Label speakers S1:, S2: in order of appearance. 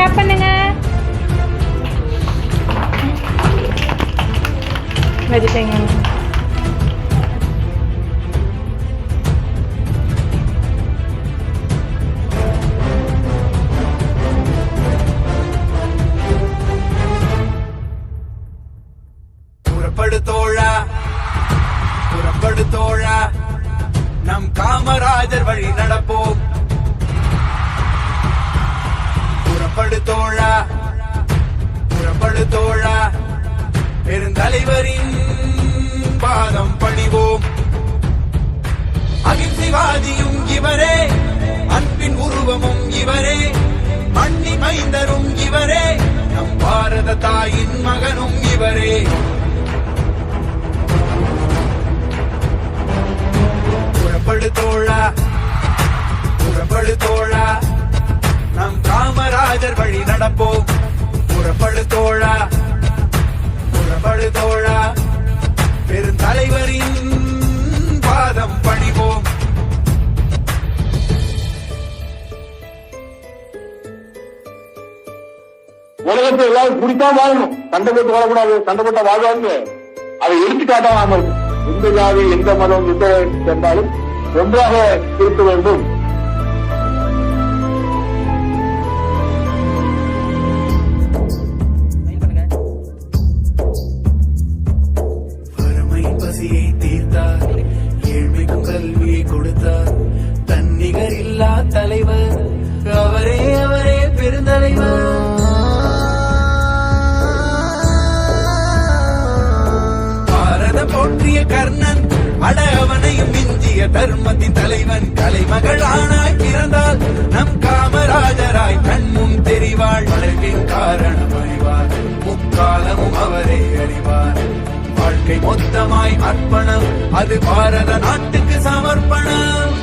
S1: Clap பண்ணுங்க. வச்சுட்டேங்க.
S2: புறப்படு தோழா, நம் காமராஜர் வழி நடப்போம். புறப்படு தோழா, பெருந்தலைவரின் பாதம் பணிவோம். அகிம்சைவாதியும் இவரே, அன்பின் உருவமும் இவரே, மண்ணி மைந்தரும் இவரே, நம் பாரத தாயின் மகனும் இவரே. புறப்படு தோழா, நம் காமராஜர் வழி நடப்போம். புறப்படு தோழா, பெருந்தலைவரின் பாதம் பணிவோம்.
S3: உலகத்தை எல்லாரும் குடித்தான் வாழணும், சண்டை போட்டு வாழக்கூடாது. சண்டை போட்டா வாழ்வாங்க, அதை எடுத்துக்காட்டாம இருக்கும். எந்த ஜாதி, எந்த மதம், எந்த சென்றாலும் ஒன்றாக இருக்க வேண்டும்.
S2: வறுமை பசியை தீர்த்தார், ஏழ்மைக்கும் கல்வியை கொடுத்தார். தன்னிகர் இல்லா தலைவர் அவரே பெருந்தலைவர். போற்றிய கர்ணன், அட அவனையும் மிஞ்சிய தர்மத்தின் தலைவன். கலைமகளானாய் பிறந்தால் நம் காமராஜராய் கண்முன் தெரிவாள். வளர்வின் காரணம் அறிவார், முக்காலமும் அவரே அறிவார். வாழ்க்கை மொத்தமாய் அர்ப்பணம், அது பாரத நாட்டுக்கு சமர்ப்பணம்.